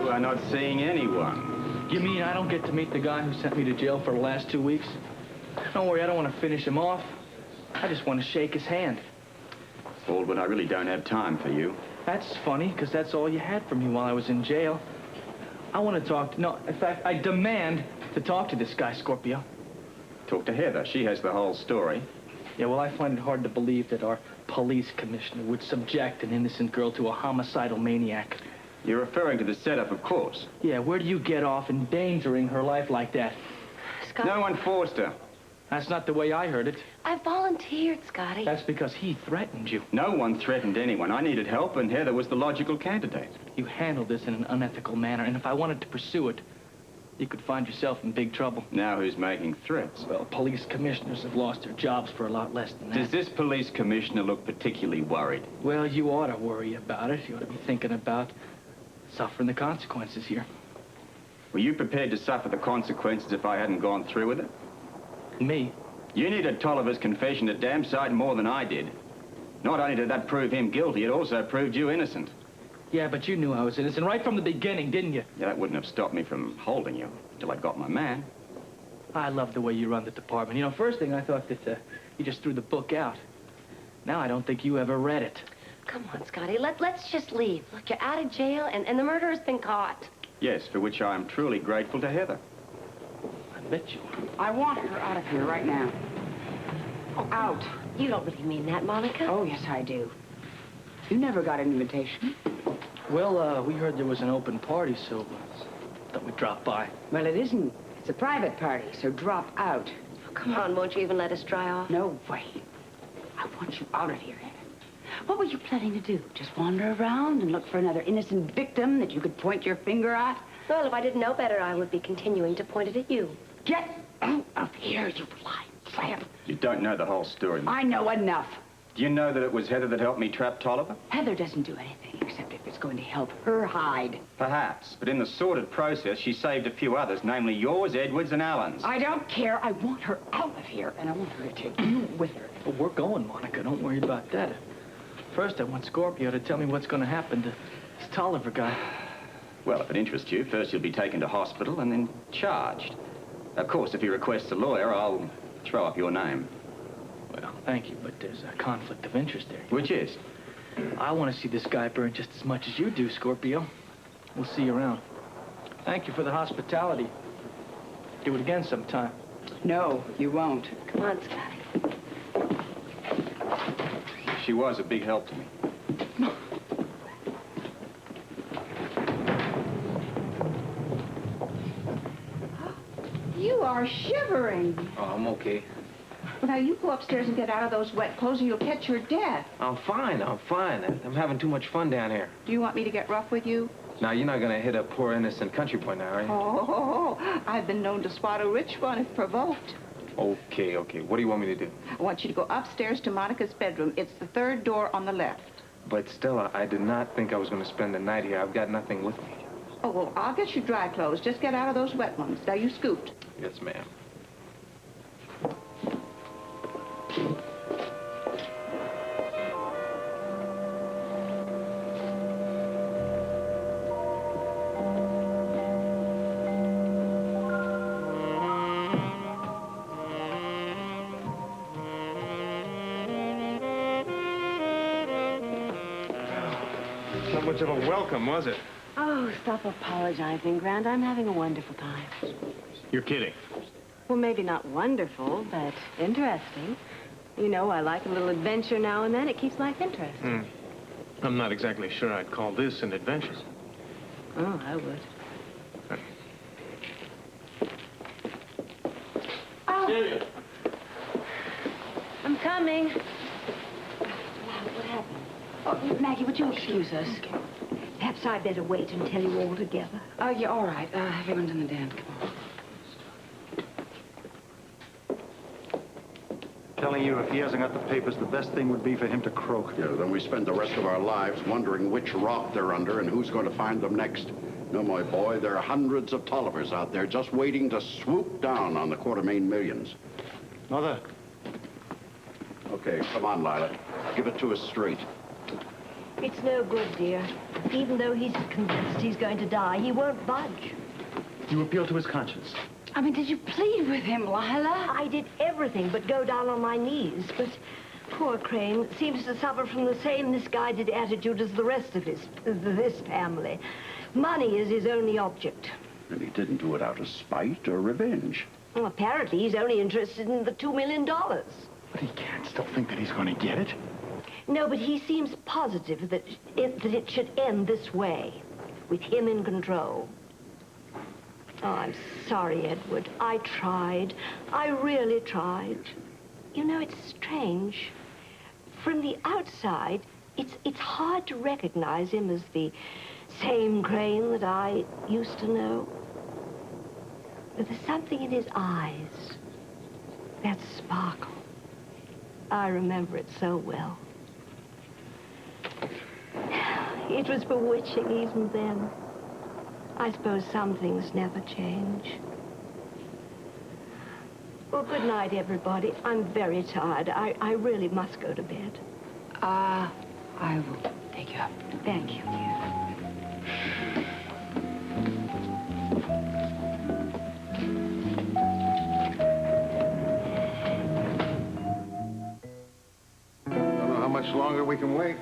You are not seeing anyone. You mean I don't get to meet the guy who sent me to jail for the last 2 weeks? Don't worry, I don't want to finish him off. I just want to shake his hand. Baldwin, I really don't have time for you. That's funny, because that's all you had from me while I was in jail. I want to talk to... No, in fact, I demand to talk to this guy, Scorpio. Talk to Heather. She has the whole story. Yeah, well, I find it hard to believe that our police commissioner would subject an innocent girl to a homicidal maniac. You're referring to the setup, of course. Yeah, where do you get off endangering her life like that? Scotty. No one forced her. That's not the way I heard it. I volunteered, Scotty. That's because he threatened you. No one threatened anyone. I needed help, and Heather was the logical candidate. You handled this in an unethical manner, and if I wanted to pursue it, you could find yourself in big trouble. Now who's making threats? Well, police commissioners have lost their jobs for a lot less than that. Does this police commissioner look particularly worried? Well, you ought to worry about it. You ought to be thinking about suffering the consequences here. Were you prepared to suffer the consequences if I hadn't gone through with it? Me? You needed Tolliver's confession a damn sight more than I did. Not only did that prove him guilty, it also proved you innocent. Yeah, but you knew I was innocent right from the beginning, didn't you? Yeah, that wouldn't have stopped me from holding you till I got my man. I love the way you run the department. You know, first thing I thought that you just threw the book out. Now I don't think you ever read it. Come on, Scotty. Let's just leave. Look, you're out of jail, and the murderer's been caught. Yes, for which I am truly grateful to Heather. I bet you are. I want her out of here right now. Oh, out. You don't really mean that, Monica. Oh, yes, I do. You never got an invitation. Well, we heard there was an open party, so thought we'd drop by. Well, it isn't. It's a private party, so drop out. Oh, come on, won't you even let us dry off? No way. I want you out of here, Heather. What were you planning to do? Just wander around and look for another innocent victim that you could point your finger at? Well, if I didn't know better, I would be continuing to point it at you. Get out of here, you lying tramp. You don't know the whole story. I know enough. Do you know that it was Heather that helped me trap Tolliver? Heather doesn't do anything except if it's going to help her hide. Perhaps, but in the sordid process, she saved a few others, namely yours, Edward's, and Alan's. I don't care. I want her out of here, and I want her to take you with her. Well, we're going, Monica. Don't worry about that. First, I want Scorpio to tell me what's going to happen to this Tolliver guy. Well, if it interests you, first you'll be taken to hospital and then charged. Of course, if he requests a lawyer, I'll throw up your name. Well, thank you, but there's a conflict of interest there. Which is? I want to see this guy burn just as much as you do, Scorpio. We'll see you around. Thank you for the hospitality. Do it again sometime. No, you won't. Come on, Scotty. She was a big help to me. You are shivering. Oh, I'm okay. Well, now, you go upstairs and get out of those wet clothes or you'll catch your death. I'm fine. I'm having too much fun down here. Do you want me to get rough with you? Now, you're not gonna hit a poor innocent country boy now, are you? Oh, I've been known to spot a rich one if provoked. Okay. What do you want me to do? I want you to go upstairs to Monica's bedroom. It's the third door on the left. But Stella, I did not think I was gonna spend the night here. I've got nothing with me. Oh, well, I'll get you dry clothes. Just get out of those wet ones. Now, you scoot. Yes, ma'am. Not much of a welcome, was it? Oh, stop apologizing, Grant. I'm having a wonderful time. You're kidding. Well, maybe not wonderful, but interesting. You know, I like a little adventure now and then. It keeps life interesting. I'm not exactly sure I'd call this an adventure. Oh, I would. Oh. Celia. I'm coming. What happened? Oh, Maggie, would you excuse us? Perhaps I'd better wait until you're all together. Oh, yeah, all right. Everyone's in the den. Come on. Telling you, if he hasn't got the papers, the best thing would be for him to croak. Yeah, then we spend the rest of our lives wondering which rock they're under and who's going to find them next. No, my boy, there are hundreds of Tollivers out there just waiting to swoop down on the Quartermaine millions. Mother. Okay, come on, Lila. Give it to us straight. It's no good, dear. Even though he's convinced he's going to die, he won't budge. You appeal to his conscience. I mean, did you plead with him, Lila? I did everything but go down on my knees, but poor Crane seems to suffer from the same misguided attitude as the rest of this family. Money is his only object. And he didn't do it out of spite or revenge. Well, apparently he's only interested in the $2 million. But he can't still think that he's going to get it. No, but he seems positive that it should end this way, with him in control. Oh, I'm sorry, Edward. I tried. I really tried. You know, it's strange. From the outside, it's hard to recognize him as the same Crane that I used to know. But there's something in his eyes. That sparkle. I remember it so well. It was bewitching even then. I suppose some things never change. Well, good night, everybody. I'm very tired. I really must go to bed. I will take you up. Thank you, dear. Don't know how much longer we can wait.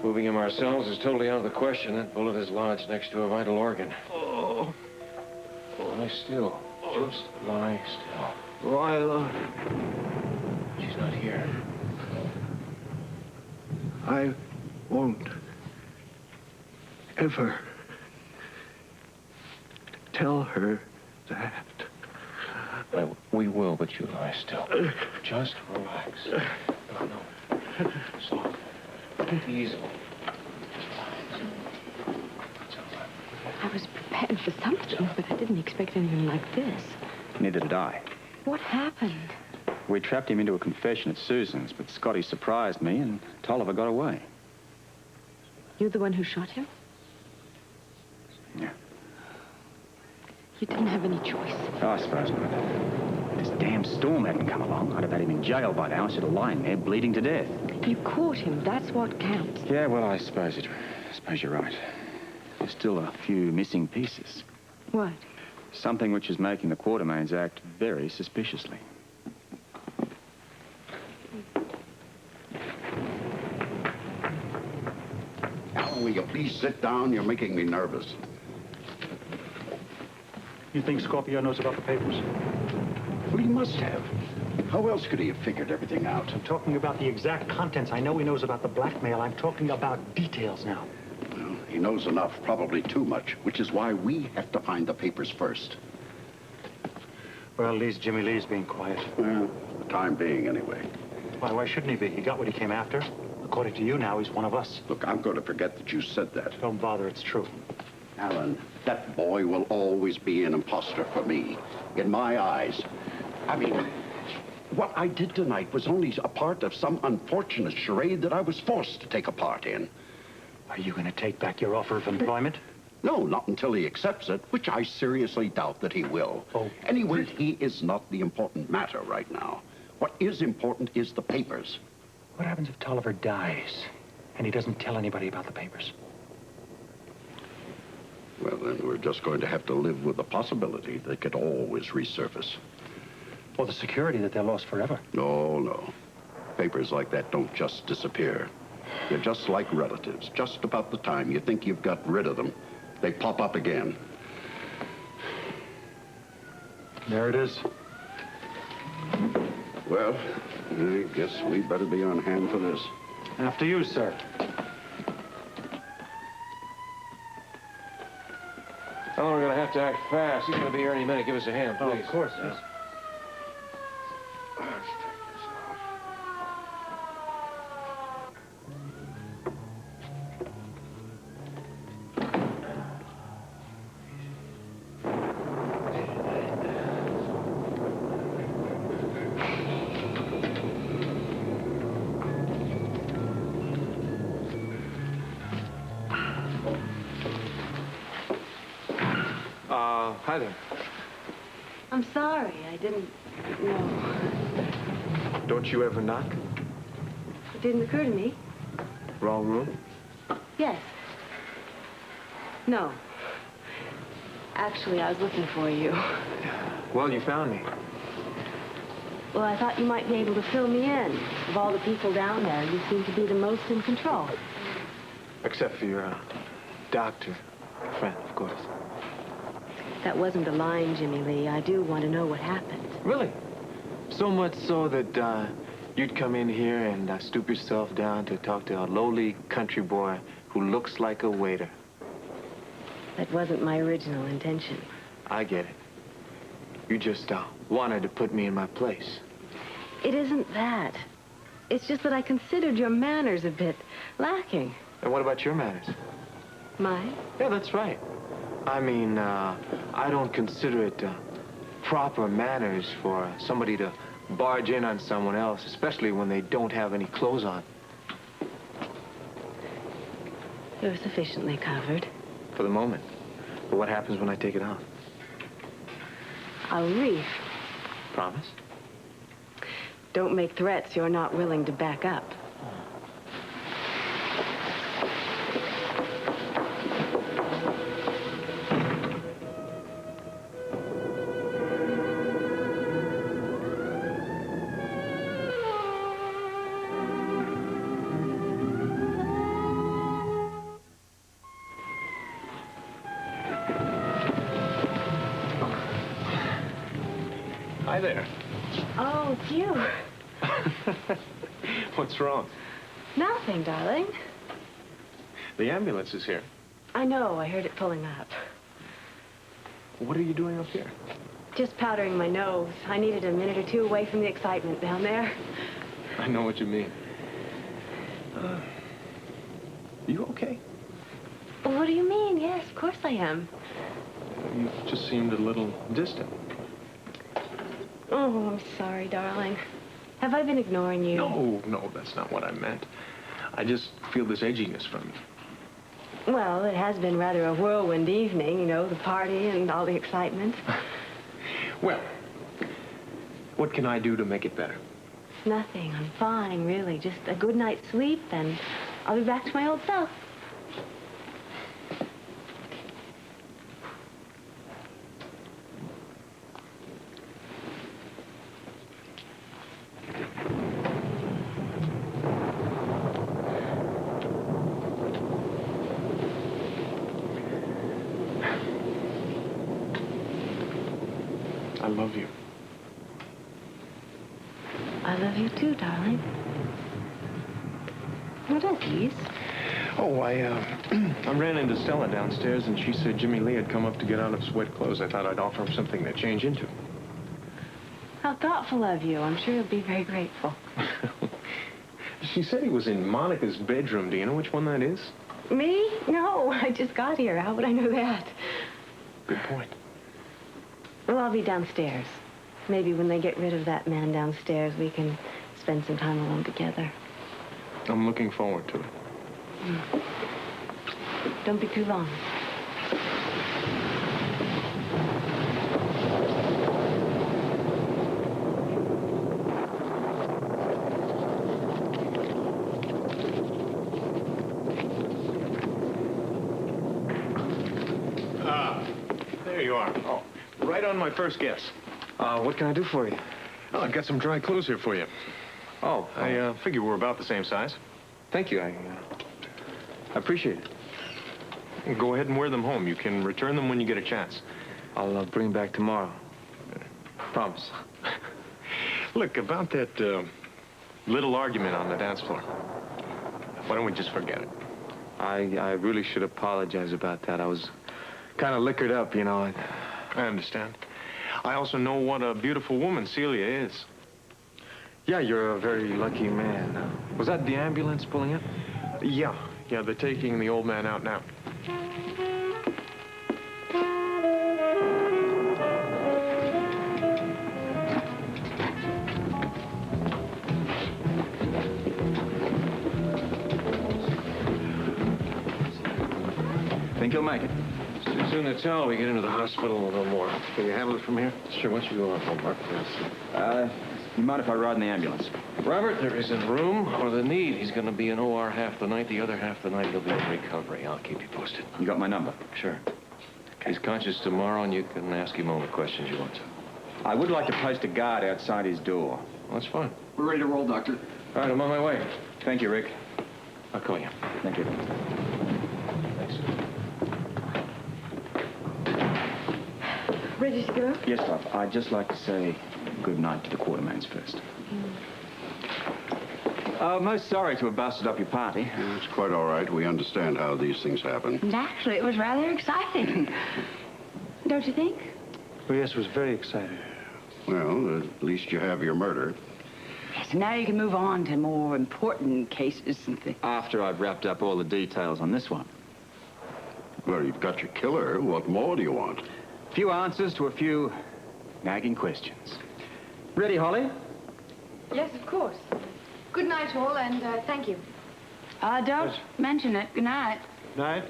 Moving him ourselves is totally out of the question. That bullet is lodged next to a vital organ. Oh, Lie still. Just lie still. Lila. She's not here. I won't ever tell her that. Well, we will, but you lie still. Just relax. No. Soft. Easily. I was prepared for something, but I didn't expect anything like this. Neither did I. What happened? We trapped him into a confession at Susan's, but Scotty surprised me and Tolliver got away. You the one who shot him? Yeah. You didn't have any choice. Oh, I suppose not. If this damn storm hadn't come along, I'd have had him in jail by now instead of lying there bleeding to death. You caught him. That's what counts. Yeah, well, I suppose you're right. There's still a few missing pieces. What? Something which is making the Quartermaines act very suspiciously. Alan, will you please sit down? You're making me nervous. You think Scorpio knows about the papers? Well, he must have. How else could he have figured everything out? I'm talking about the exact contents. I know he knows about the blackmail. I'm talking about details now. Well, he knows enough, probably too much, which is why we have to find the papers first. Well, at least Jimmy Lee's being quiet. Well, for the time being, anyway. Why shouldn't he be? He got what he came after. According to you now, he's one of us. Look, I'm going to forget that you said that. Don't bother, it's true. Alan, that boy will always be an imposter for me, in my eyes. I mean, what I did tonight was only a part of some unfortunate charade that I was forced to take a part in. Are you going to take back your offer of employment? No, not until he accepts it, which I seriously doubt that he will. Oh. Anyway, he is not the important matter right now. What is important is the papers. What happens if Tolliver dies and he doesn't tell anybody about the papers? Well, then we're just going to have to live with the possibility they could always resurface. Or the security that they're lost forever. No. Papers like that don't just disappear. They're just like relatives. Just about the time you think you've got rid of them, they pop up again. There it is. Well, I guess we better be on hand for this. After you, sir. Oh, we're going to have to act fast. He's going to be here any minute. Give us a hand, please. Oh, of course, yes. Let's take this off. Hi there. I'm sorry. I didn't know. Don't you ever knock? It didn't occur to me. Wrong room? Yes. No. Actually, I was looking for you. Well, you found me. Well, I thought you might be able to fill me in. Of all the people down there, you seem to be the most in control. Except for your doctor friend, of course. That wasn't a line, Jimmy Lee. I do want to know what happened. Really? So much so that you'd come in here and stoop yourself down to talk to a lowly country boy who looks like a waiter. That wasn't my original intention. I get it. You just wanted to put me in my place. It isn't that. It's just that I considered your manners a bit lacking. And what about your manners? Mine? Yeah, that's right. I mean, I don't consider it proper manners for somebody to barge in on someone else, especially when they don't have any clothes on. You're sufficiently covered. For the moment. But what happens when I take it off? I'll reef. Promise? Don't make threats you're not willing to back up. Hi there. Oh, it's you. What's wrong? Nothing, darling. The ambulance is here. I know. I heard it pulling up. What are you doing up here? Just powdering my nose. I needed a minute or two away from the excitement down there. I know what you mean. You okay? Well, what do you mean? Yes, of course I am. You just seemed a little distant. Oh, I'm sorry, darling. Have I been ignoring you? No, that's not what I meant. I just feel this edginess from you. Well, it has been rather a whirlwind evening, you know, the party and all the excitement. Well, what can I do to make it better? Nothing. I'm fine, really. Just a good night's sleep, and I'll be back to my old self. I love you. I love you too, darling. What is these? Oh, I ran into Stella downstairs, and she said Jimmy Lee had come up to get out of his wet clothes. I thought I'd offer him something to change into. How thoughtful of you. I'm sure he'll be very grateful. She said he was in Monica's bedroom. Do you know which one that is? Me? No, I just got here. How would I know that? Good point. Well, I'll be downstairs. Maybe when they get rid of that man downstairs, we can spend some time alone together. I'm looking forward to it. Don't be too long. There you are. Oh, right on my first guess. What can I do for you? Oh, I've got some dry clothes here for you. Oh, I figure we're about the same size. thank you. I appreciate it. Go ahead and wear them home. You can return them when you get a chance. I'll bring back tomorrow. Promise. Look, about that little argument on the dance floor. Why don't we just forget it? I really should apologize about that. I was kind of liquored up, you know. I understand. I also know what a beautiful woman Celia is. Yeah, you're a very lucky man. Was that the ambulance pulling up? Yeah, they're taking the old man out now. Think you'll make it? Too soon to tell. We get into the hospital, we'll know more. Can you handle it from here? Sure. Why don't you go off home, Mark? Yes. You mind if I ride in the ambulance? Robert, there isn't room or the need. He's going to be in OR half the night. The other half the night he'll be in recovery. I'll keep you posted. You got my number? Sure. He's conscious tomorrow, and you can ask him all the questions you want to. I would like to post a guard outside his door. Well, that's fine. We're ready to roll, Doctor. All right, I'm on my way. Thank you, Rick. I'll call you. Thank you. Thanks. Ready to go? Yes, love. I'd just like to say good night to the Quartermaines first. Most sorry to have busted up your party. Yeah, it's quite all right. We understand how these things happen. And actually, it was rather exciting. Don't you think? Oh, yes, it was very exciting. Well, at least you have your murder. Yes, and now you can move on to more important cases and things. After I've wrapped up all the details on this one. Well, you've got your killer. What more do you want? A few answers to a few nagging questions. Ready, Holly? Yes, of course. Good night, all, and thank you. Don't mention it. Good night. Night.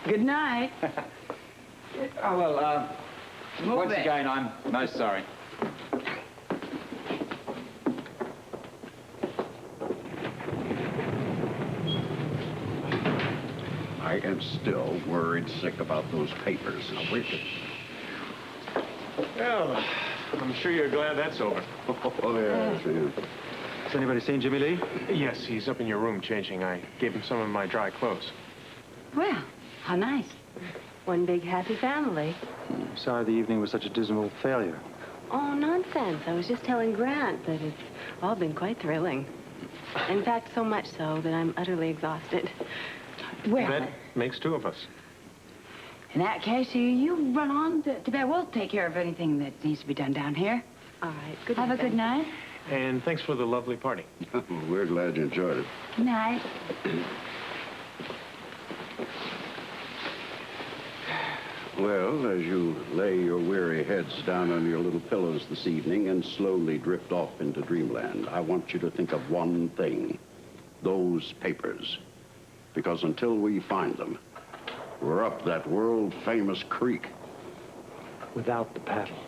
Good night. Oh, well, Move once it. again, I'm most sorry. I am still worried sick about those papers. Now, wait Well, I'm sure you're glad that's over. Oh, yes, yes. Has anybody seen Jimmy Lee? Yes, he's up in your room changing. I gave him some of my dry clothes. Well, how nice. One big happy family. Sorry the evening was such a dismal failure. Oh, nonsense. I was just telling Grant that it's all been quite thrilling. In fact, so much so that I'm utterly exhausted. Well, That makes two of us. in that case, you run on to bed. We'll take care of anything that needs to be done down here. All right. Good Have night, a good then. night. And thanks for the lovely party. We're glad you enjoyed it. Good night. Well, as you lay your weary heads down on your little pillows this evening and slowly drift off into dreamland, I want you to think of one thing. Those papers. Because until we find them, we're up that world-famous creek. Without the paddle.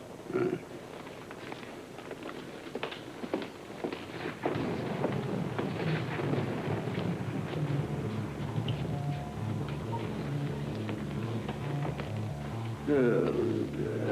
Good.